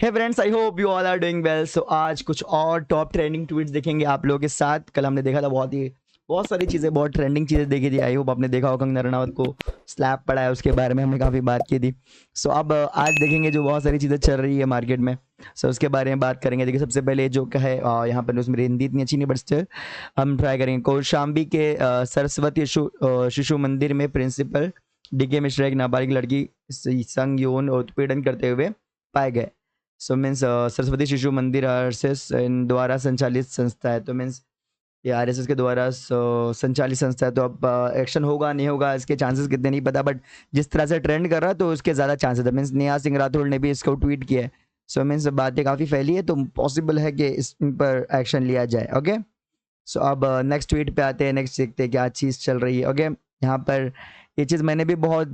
Hey friends, I hope you all are doing well. So आज कुछ और top trending tweets देखेंगे आप लोगों के साथ। कल हमने देखा था बहुत सारी चीज़ें, बहुत ट्रेंडिंग चीज़ें देखी थी। आई होप आपने देखा हो, कंगना रनावत को स्लैप पड़ा है, उसके बारे में हमने काफ़ी बात की थी। सो अब आज देखेंगे जो बहुत सारी चीज़ें चल रही है मार्केट में, सो उसके बारे में बात करेंगे। देखिए, सबसे पहले जो है यहाँ पर मेरी हिंदी इतनी अच्छी नहीं, बट स्टिल हम ट्राई करेंगे। कौशाम्बी के सरस्वती शिशु मंदिर में प्रिंसिपल DK मिश्रा एक नाबालिग लड़की संग यौन उत्पीड़न करते हुए पाए गए। सो मीन्स सरस्वती शिशु मंदिर RSS इन द्वारा संचालित संस्था है, तो मीन्स ये RSS के द्वारा संचालित संस्था है। तो अब एक्शन होगा नहीं होगा इसके चांसेस कितने नहीं पता, बट जिस तरह से ट्रेंड कर रहा है तो उसके ज़्यादा चांसेस है। मीन्स नेहा सिंह राठौड़ ने भी इसको ट्वीट किया है। सो मीन्स बातें काफ़ी फैली है, तो पॉसिबल है कि इस इन पर एक्शन लिया जाए। ओके, सो अब नेक्स्ट ट्वीट पे आते हैं। नेक्स्ट देखते हैं क्या चीज़ चल रही है। ओके, यहाँ पर ये चीज़ मैंने भी बहुत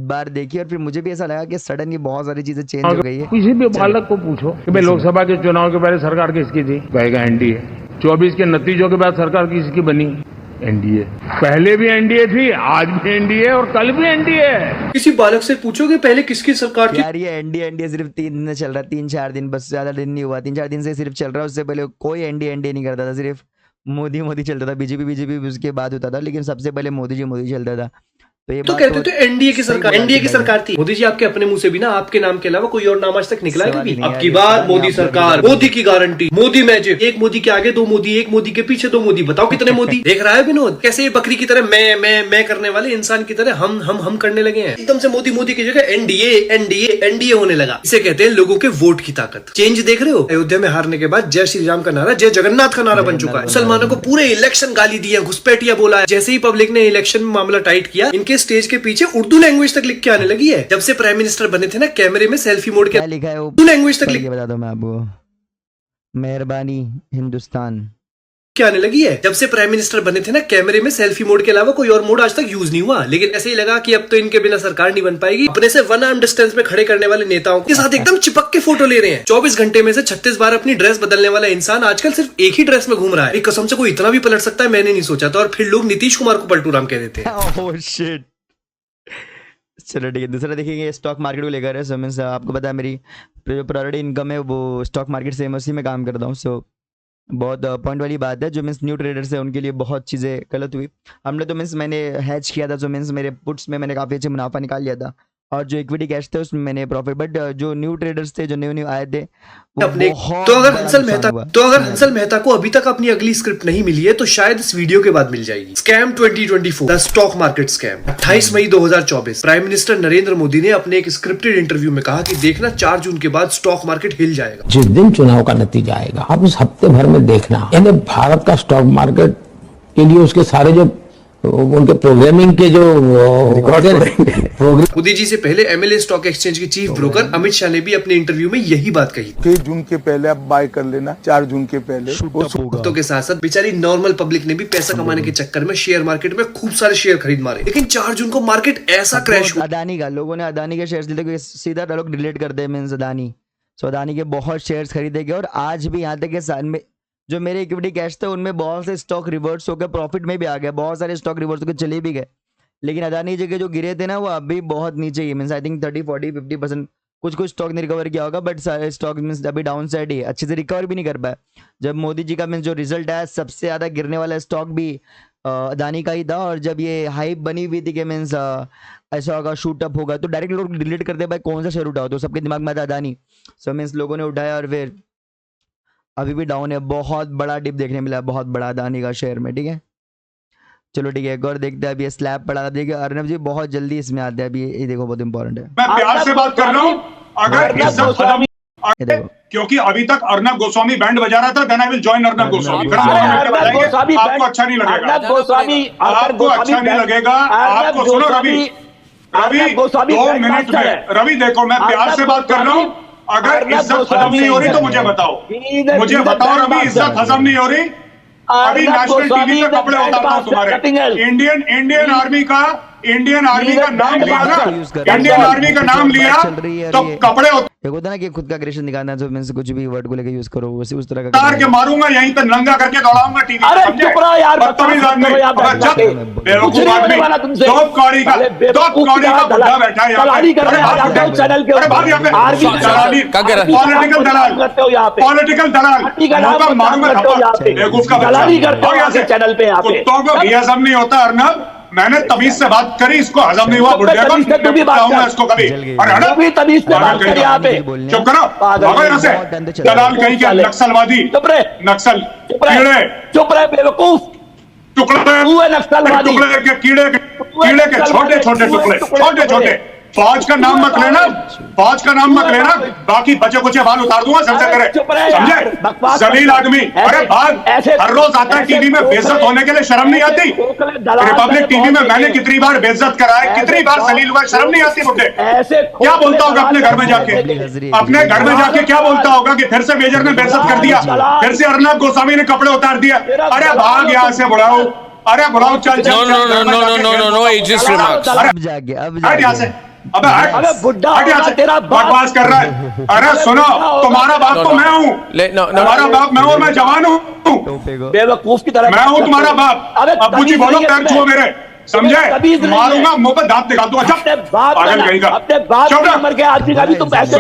बार देखी और फिर मुझे भी ऐसा लगा कि सडन ये बहुत सारी चीज़ें चेंज हो गई है। किसी भी बालक को पूछो कि भाई लोकसभा के चुनाव के पहले सरकार किसकी थी, कहेगा एनडीए। 24 के नतीजों के बाद सरकार किसकी बनी, एनडीए। पहले भी एनडीए थी, आज भी एनडीए और कल भी एनडीए। किसी बालक से पूछो कि पहले किसकी सरकार थी। यार ये एनडीए सिर्फ 3 दिन से चल रहा है, 3-4 दिन, बस ज़्यादा दिन नहीं हुआ, 3-4 दिन से सिर्फ चल रहा है। उससे पहले कोई एनडीए नहीं करता था, सिर्फ मोदी चलता था। बीजेपी उसके बाद होता था, लेकिन सबसे पहले मोदी चलता था। तो ये तो बात कहते थे एनडीए की सरकार थी। मोदी जी आपके अपने मुंह से भी ना आपके नाम के अलावा कोई और नाम आज तक निकला है कभी? अब की बार मोदी सरकार, मोदी की गारंटी, मोदी मैजिक। एक मोदी के आगे 2 मोदी, एक मोदी के पीछे 2 मोदी। बताओ कितने मोदी। देख रहा है विनोद कैसे ये बकरी की तरह मैं करने वाले इंसान की तरह हम करने लगे हैं। एकदम से मोदी की जगह एनडीए होने लगा। इसे कहते हैं लोगों के वोट की ताकत। चेंज देख रहे हो? अयोध्या में हारने के बाद जय श्री राम का नारा जय जगन्नाथ का नारा बन चुका है। मुसलमानों को पूरे इलेक्शन गाली दी है, घुसपैठिया बोला है। जैसे ही पब्लिक ने इलेक्शन में मामला टाइट किया, इनके स्टेज के पीछे उर्दू लैंग्वेज तक लिख के आने लगी है। जब से प्राइम मिनिस्टर बने थे ना, कैमरे में सेल्फी मोड के लिखा है उर्दू लैंग्वेज तक लिख के बता दो मैं आपको, मेहरबानी हिंदुस्तान के आने लगी है। जब से प्राइम मिनिस्टर बने थे ना, कैमरे में सेल्फी मोड के अलावा कोई और मोड आज तक यूज नहीं हुआ। लेकिन ऐसे ही लगा कि अब तो इनके बिना सरकार नहीं बन पाएगी। अपने से 1 आर्म डिस्टेंस में खड़े करने वाले नेताओं के साथ एकदम चिपक के फोटो ले रहे हैं। 24 घंटे में से 36 बार अपनी ड्रेस बदलने वाला इंसान आजकल सिर्फ एक ही ड्रेस में घूम रहा है। कसम से कोई इतना भी पलट सकता है मैंने नहीं सोचा था। और फिर लोग नीतीश कुमार को पलटू राम कह देते हैं। Oh shit. चलो ठीक है, दूसरा देखेंगे स्टॉक मार्केट को लेकर है। सो मीन्स आपको पता है मेरी जो प्रायोरिटी इनकम है वो स्टॉक मार्केट से उसी में काम करता हूँ। सो बहुत पॉइंट वाली बात है। जो मीन्स न्यू ट्रेडर्स है उनके लिए बहुत चीज़ें गलत हुई। हमने तो मीन्स मैंने हैच किया था, जो मीन्स मेरे पुट्स में मैंने काफ़ी अच्छे मुनाफा निकाल लिया था, और जो इक्विटी कैश थे उसमें मैंने प्रॉफिट। बट जो न्यू ट्रेडर्स थे, जो न्यू आए थे, अपने तो अगर हंसल मेहता को अभी तक अपनी अगली स्क्रिप्ट नहीं मिली है तो शायद इस वीडियो के बाद मिल जाएगी। Scam 2024 the stock market scam. 28 मई 2024 प्राइम मिनिस्टर नरेंद्र मोदी ने अपने एक स्क्रिप्टेड इंटरव्यू में कहा कि देखना 4 जून के बाद स्टॉक मार्केट हिल जाएगा। जिस दिन चुनाव का नतीजा आएगा आप उस हफ्ते भर में देखना, यानी भारत का स्टॉक मार्केट के लिए उसके सारे जो उनके प्रोग्रामिंग के जो मोदी जी से पहले MLA स्टॉक एक्सचेंज के चीफ ब्रोकर अमित शाह ने भी अपने इंटरव्यू में यही बात कही। 3 जून के पहले आप बाय कर लेना, 4 जून के पहले। वक्तों के साथ साथ बेचारी नॉर्मल पब्लिक ने भी पैसा कमाने के चक्कर में शेयर मार्केट में खूब सारे शेयर खरीद मारे। लेकिन 4 जून को मार्केट ऐसा क्रैश हुआ। अदानी का लोगों ने अदानी के शेयर्स लिए सीधा लोग डिलीट कर दे मीन्स अदानी। सो अदानी के बहुत शेयर्स खरीदे गए, और आज भी यहाँ तक के साल में जो मेरे इक्विटी कैश थे उनमें बहुत से स्टॉक रिवर्स होकर प्रॉफिट में भी आ गए, बहुत सारे स्टॉक रिवर्स होकर चले भी गए। लेकिन अदानी जी के जो गिरे थे ना वो अभी बहुत नीचे ही, मीन्स आई थिंक 30-40-50% कुछ स्टॉक ने रिकवर किया होगा, बट सारे स्टॉक मीन्स अभी डाउन साइड ही अच्छे से रिकवर भी नहीं कर पाए। जब मोदी जी का मीन्स जो रिजल्ट आया, सबसे ज़्यादा गिरने वाला स्टॉक भी अदानी का ही था। और जब ये हाइप बनी हुई थी कि मीन्स ऐसा होगा, शूट अप होगा, तो डायरेक्ट लोग डिलीट करते भाई कौन सा शेयर उठाओ, तो सबके दिमाग में था अदानी। सो मीन्स लोगों ने उठाया और फिर अभी भी डाउन है। बहुत बड़ा डिप देखने मिला, बहुत बड़ा अदानी का शेयर में। ठीक है, चलो ठीक है, एक और देखते हैं। अभी स्लैब पड़ा था, देखिए अर्नब जी बहुत जल्दी इसमें आते हैं। अभी ये देखो बहुत इंपॉर्टेंट है। मैं प्यार से बात कर रहा हूं, अगर इज्जत खत्म, क्योंकि अभी तक अर्नब गोस्वामी बैंड बजा रहा था, then I will join Arnab Goswami. आपको अच्छा नहीं लगेगा, आपको अच्छा नहीं लगेगा, आपको सुनो रवि 2 मिनट में। रवि देखो, मैं प्यार से बात कर रहा हूं, अगर इज्जत खत्म नहीं हो रही तो मुझे बताओ रवि, इज्जत खत्म नहीं हो रही। अभी नेशनल टीवी पे कपड़े उतारता हूं तुम्हारे। इंडियन आर्मी का नाम लिया ना, इंडियन आर्मी का नाम लिया तो कपड़े एक होता है ना कि खुद का अग्रेशन दिखाना है, तो मींस कुछ भी वर्ड को लेके यूज करो, वैसे उस तरह का तार के मारूंगा यहीं पे नंगा करके दौड़ाऊंगा टीवी। अरे चुप रहो यार, बदतमीज आदमी, बेवकूफ आदमी, दो कौड़ी का बुढ़ा बैठा है यहाँ पे। चैनल के अरे बात यहाँ पे पॉलिटिकल दलाल मारूंगा बेवकूफ का दलाली करते हो चैनल पे। यहाँ पे कुत्तों को भी हजम नहीं होता अर्नब, मैंने तमीज से बात करी, इसको हजम नहीं हुआ बुढ़े को, इसको कभी भी तमीज से बात करी यहाँ पे। चुप करो, भागो यहाँ से दलाल कहीं के नक्सलवादी, नक्सल कीड़े, चुप रहे बेवकूफ, टुकड़े नक्सलवादी, कीड़े के छोटे छोटे फौज का नाम मत लेना, फौज का नाम मत लेना, बाकी बचे कुछ बाल उतार दूंगा सबसे करे, समझे जलील आदमी। अरे भाग, हर रोज आता है टीवी में, बेइज्जत होने के लिए शर्म नहीं आती? रिपब्लिक टीवी में मैंने कितनी बार बेइज्जत करा है, कितनी बार जलील हुआ, शर्म नहीं आती मुझे? क्या बोलता होगा अपने घर में जाके, अपने घर में जाके क्या बोलता होगा कि फिर से मेजर ने बेइज्जत कर दिया, फिर से अर्नब गोस्वामी ने कपड़े उतार दिया? अरे भाग यहाँ से बुढ़ाओ, अरे बुढ़ाओ चल चल। अब यहाँ से, अबे बुड्ढा तेरा बकवास कर रहा है। अरे सुनो, तुम्हारा बाप तो मैं हूँ, तुम्हारा बाप मैं हूँ, मैं जवान हूँ, बेवकूफ की तरह मैं हूँ तुम्हारा बाप। अब्बू जी बोलो, पैर छुओ मेरे, समझे? मारूंगा, मुंह पर दांत निकाल दूंगा। पागल कहीं का, अपने बाप की उम्र के आदमी का भी तुम ऐसे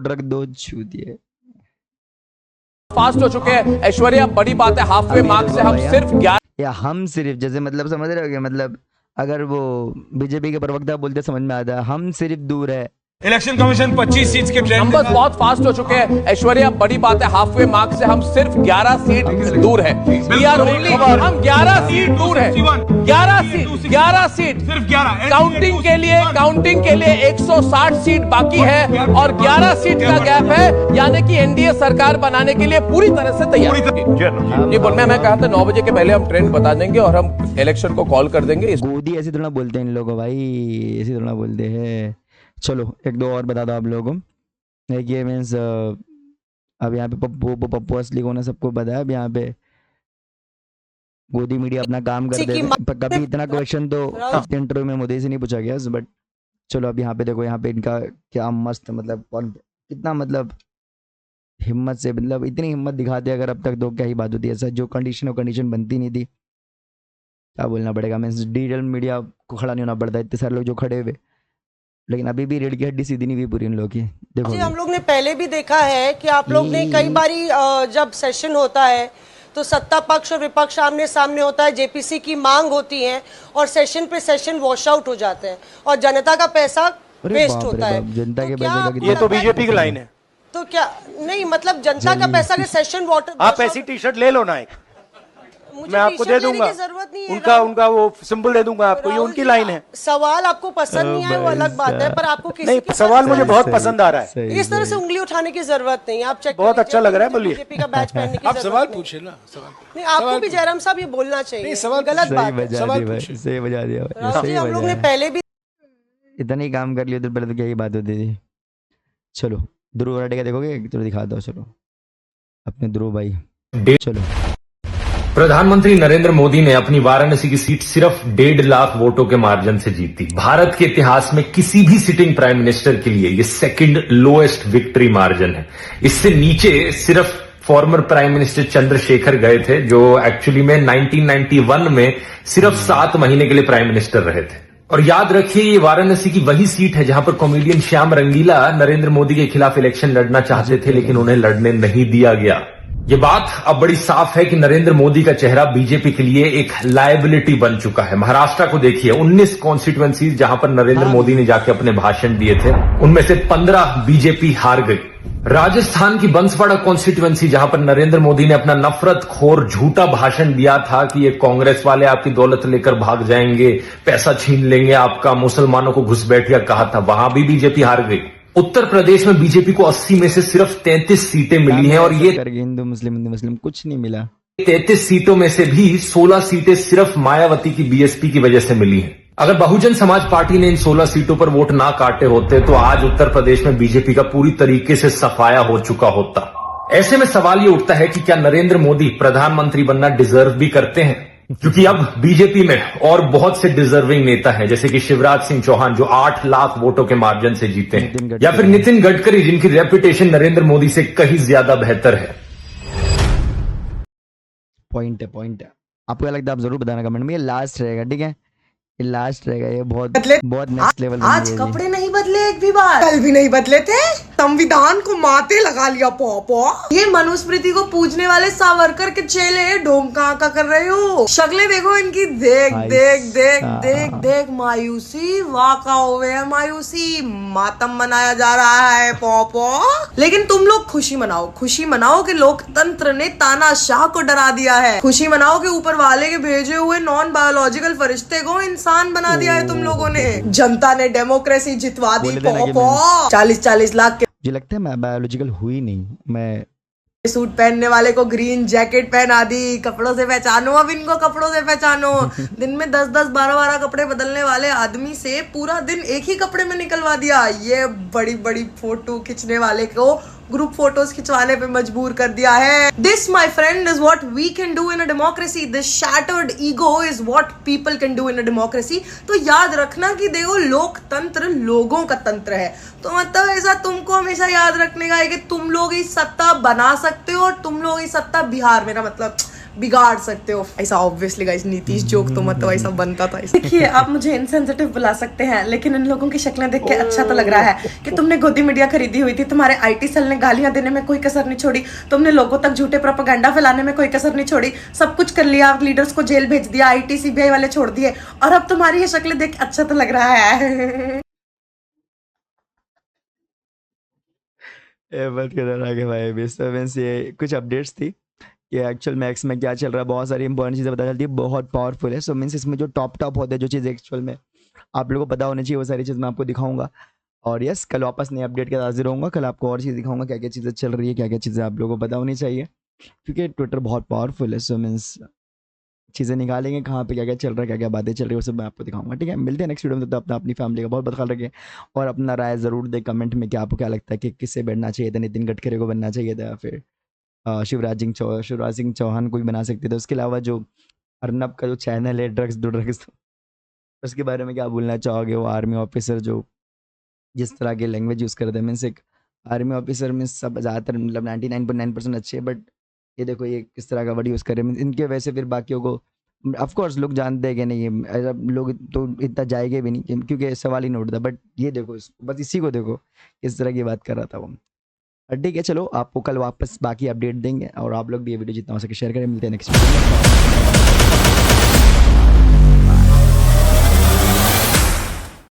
ड्रग दो छू दिए। फास्ट हो चुके हैं ऐश्वर्या, बड़ी बात है, हाफवे मार्क से हम सिर्फ 11 या हम सिर्फ, जैसे मतलब समझ रहे हो क्या? मतलब अगर वो बीजेपी के प्रवक्ता बोलते समझ में आता है, हम सिर्फ दूर है। इलेक्शन कमीशन 25 सीट के ट्रेंड नंबर बहुत फास्ट हो चुके हैं ऐश्वर्या, बड़ी बात है, हाफवे मार्क से हम सिर्फ 11 सीट दूर है। हम 11 सीट दूर है, 11 सीट सिर्फ 11 काउंटिंग के लिए 160 सीट बाकी है और 11 सीट का गैप है, यानी कि एनडीए सरकार बनाने के लिए पूरी तरह से तैयार। जी बोल, मैं कहा था 9 बजे के पहले हम ट्रेंड बता देंगे और हम इलेक्शन को कॉल कर देंगे। गोदी ऐसी थोड़ा बोलते हैं इन लोगों, भाई ऐसी थोड़ा बोलते हैं। चलो एक दो और बता दो आप लोगों को। एक ये मीन्स अब यहाँ पे पप्पू असली को सबको पता है। अब यहाँ पे गोदी मीडिया अपना काम कर दे, कभी इतना क्वेश्चन तो इंटरव्यू में मोदी से नहीं पूछा गया, बट चलो अब यहाँ पे देखो, यहाँ पे इनका क्या मस्त मतलब कितना मतलब हिम्मत से, मतलब इतनी हिम्मत दिखाते अगर अब तक तो क्या ही बात होती है। ऐसा जो कंडीशन बनती नहीं थी, क्या बोलना पड़ेगा, मीन्स डिजिटल मीडिया को खड़ा नहीं होना पड़ता, इतने सारे लोग जो खड़े हुए, लेकिन अभी भी रीढ़ की हड्डी सीधी नहीं हुई पूरी इन लोगों की। देखो जी, हम लोग ने पहले भी देखा है कि आप लोग ने कई बारी जब सेशन होता है तो सत्ता पक्ष और विपक्ष आमने सामने होता है, जेपीसी की मांग होती है और सेशन पे सेशन वॉश आउट हो जाते हैं और जनता का पैसा वेस्ट होता है। जनता के पैसे का, ये तो बीजेपी की लाइन है। तो क्या नहीं, मतलब जनता का पैसा के सेशन वाटर, आप ऐसी टी शर्ट ले लो ना, एक मैं आपको दे दूंगा, जरूरत नहीं है उनका वो सिंबल दे दूंगा आपको, ये उनकी लाइन है। सवाल आपको पसंद नहीं आया वो अलग बात है, पर आपको किसी नहीं, सवाल मुझे बहुत पसंद आ रहा है। इस तरह से उंगली उठाने की जरूरत नहीं है। आप चेक, बहुत अच्छा लग रहा है, बोलिए। बीजेपी का बैच पहनने की आप सवाल पूछे ना, सवाल नहीं, आपको भी जयराम साहब ये बोलना चाहिए, सवाल गलत बात है। सही बजा दिया। हम लोग ने पहले भी इतना ही काम कर लिया तो पहले तो क्या ही बात होती थी। चलो ध्रुव राठे का देखोगे तो दिखा दो, चलो अपने ध्रुव भाई। चलो, प्रधानमंत्री नरेंद्र मोदी ने अपनी वाराणसी की सीट सिर्फ 1.5 लाख वोटों के मार्जिन से जीती। भारत के इतिहास में किसी भी सिटिंग प्राइम मिनिस्टर के लिए ये सेकंड लोएस्ट विक्ट्री मार्जिन है। इससे नीचे सिर्फ फॉर्मर प्राइम मिनिस्टर चंद्रशेखर गए थे, जो एक्चुअली में 1991 में सिर्फ 7 महीने के लिए प्राइम मिनिस्टर रहे थे। और याद रखिए, ये वाराणसी की वही सीट है जहां पर कॉमेडियन श्याम रंगीला नरेंद्र मोदी के खिलाफ इलेक्शन लड़ना चाहते थे, लेकिन उन्हें लड़ने नहीं दिया गया। ये बात अब बड़ी साफ है कि नरेंद्र मोदी का चेहरा बीजेपी के लिए एक लायबिलिटी बन चुका है। महाराष्ट्र को देखिए, 19 कॉन्स्टिट्यूएंसीज जहां पर नरेंद्र मोदी ने जाके अपने भाषण दिए थे, उनमें से 15 बीजेपी हार गई। राजस्थान की बंसवाड़ा कॉन्स्टिट्यूएंसी, जहां पर नरेंद्र मोदी ने अपना नफरत खोर झूठा भाषण दिया था कि ये कांग्रेस वाले आपकी दौलत लेकर भाग जाएंगे, पैसा छीन लेंगे आपका, मुसलमानों को घुसपैठिया कहा था, वहां भी बीजेपी हार गई। उत्तर प्रदेश में बीजेपी को 80 में से सिर्फ 33 सीटें मिली हैं और ये हिंदू मुस्लिम कुछ नहीं मिला। 33 सीटों में से भी 16 सीटें सिर्फ मायावती की बीएसपी की वजह से मिली हैं। अगर बहुजन समाज पार्टी ने इन 16 सीटों पर वोट ना काटे होते तो आज उत्तर प्रदेश में बीजेपी का पूरी तरीके से सफाया हो चुका होता। ऐसे में सवाल ये उठता है कि क्या नरेंद्र मोदी प्रधानमंत्री बनना डिजर्व भी करते हैं? क्योंकि अब बीजेपी में और बहुत से डिजर्विंग नेता हैं, जैसे कि शिवराज सिंह चौहान जो 8 लाख वोटों के मार्जिन से जीते हैं, या फिर नितिन गडकरी जिनकी रेपुटेशन नरेंद्र मोदी से कहीं ज्यादा बेहतर है। पॉइंट है। आपको क्या लगता है आप जरूर बताना कमेंट में। ये लास्ट रहेगा, ठीक है, ये लास्ट रहेगा। ये बहुत नेक्स्ट लेवल आज कपड़े नहीं बदले एक भी बार, कल भी नहीं बदले थे, संविधान को माथे लगा लिया पॉपो। ये मनुस्मृति को पूजने वाले सावरकर के चेले ढोंग कहाँ कर रहे हो? शक्लें देखो इनकी, देख देख देख देख देख मायूसी, वाका हुए है मायूसी, मातम मनाया जा रहा है पॉपो। लेकिन तुम लोग खुशी मनाओ कि लोकतंत्र ने तानाशाह को डरा दिया है। खुशी मनाओ कि ऊपर वाले के भेजे हुए नॉन बायोलॉजिकल फरिश्ते को इंसान बना दिया है तुम लोगों ने। जनता ने डेमोक्रेसी जितवा दी पॉपो। 40-40 लाख मुझे लगता है मैं बायोलॉजिकल हुई नहीं, मैं सूट पहनने वाले को ग्रीन जैकेट पहना दी। कपड़ों से पहचानो, अब इनको कपड़ों से पहचानो। दिन में 10-10 12-12 कपड़े बदलने वाले आदमी से पूरा दिन एक ही कपड़े में निकलवा दिया। ये बड़ी बड़ी फोटो खींचने वाले को ग्रुप फोटोज खिंचवाने पे मजबूर कर दिया है। This my friend is what we can do in a democracy. This shattered ego is what people can do in a democracy. तो याद रखना कि देखो लोकतंत्र लोगों का तंत्र है। तो मतलब ऐसा तुमको हमेशा याद रखने का है कि तुम लोग ही सत्ता बना सकते हो और तुम लोग ही सत्ता बिहार, मेरा मतलब बिगाड़ सकते हो। ऐसा ऑब्वियसली गाइस नीतीश जोक तो मतलब ऐसा बनता था। देखिए आप मुझे इनसेंसिटिव बुला सकते हैं, लेकिन इन लोगों की शक्लें देख के अच्छा तो लग रहा है कि तुमने गोदी मीडिया खरीदी हुई थी, तुम्हारे आईटी सेल ने गालियां देने में कोई कसर नहीं छोड़ी, तुमने लोगों तक झूठे प्रोपेगेंडा फैलाने में कोई कसर नहीं छोड़ी, सब कुछ कर लिया, लीडर्स को जेल भेज दिया, आईटी सीबीआई वाले छोड़ दिए, और अब तुम्हारी ये शक्लें देख अच्छा तो लग रहा है। बात कर आगे भाई। डिस्टर्बेंस ये कुछ अपडेट्स थी कि एक्चुअल मैक्स में क्या चल रहा है, बहुत सारी इंपॉर्टेंट चीज़ें पता चलती है, बहुत पावरफुल है। सो मीन्स इसमें जो टॉप होते हैं, जो चीज़ एक्चुअल में आप लोगों को पता होनी चाहिए, वो सारी चीज़ मैं आपको दिखाऊंगा। और यस, कल वापस नए अपडेट के साथ हाजिर रहूँगा। कल आपको और चीज़ दिखाऊंगा, क्या क्या चीज़ें चल रही है, क्या क्या चीज़ें आप लोगों को पता होनी चाहिए, क्योंकि ट्विटर बहुत पावरफुल है। सो मीन्स चीज़ें निकालेंगे कहाँ पे क्या क्या चल रहा है, क्या क्या बातें चल रही है, वो सब मैं आपको दिखाऊंगा, ठीक है। मिलते हैं नेक्स्ट वीडियो में। तो अपनी फैमिली का बहुत ख्याल रखें और अपना राय ज़रूर दें कमेंट में कि आपको क्या लगता है कि किससे बनना चाहिए था, नितिन गडकरी को बनना चाहिए था या फिर शिवराज सिंह चौहान को भी बना सकते थे। उसके अलावा जो अर्नब का जो चैनल है ड्रग्स उसके बारे में क्या बोलना चाहोगे? वो आर्मी ऑफिसर जो जिस तरह के लैंग्वेज यूज़ करते हैं, मीन्स एक आर्मी ऑफिसर में सब ज़्यादातर मतलब 99.9% अच्छे है, बट ये देखो ये किस तरह का वर्ड यूज़ कर रहे हैं। इनके वजह से फिर बाकियों को ऑफकोर्स लोग जानते हैं कि नहीं, ये लोग तो इतना जाएंगे भी नहीं क्योंकि सवाल ही नहीं उठता। बट ये देखो बस इसी को देखो किस तरह की बात कर रहा था वो। ठीक है, चलो आपको कल वापस बाकी अपडेट देंगे और आप लोग भी ये वीडियो जितना हो सके शेयर करें। मिलते हैं नेक्स्ट वीडियो में।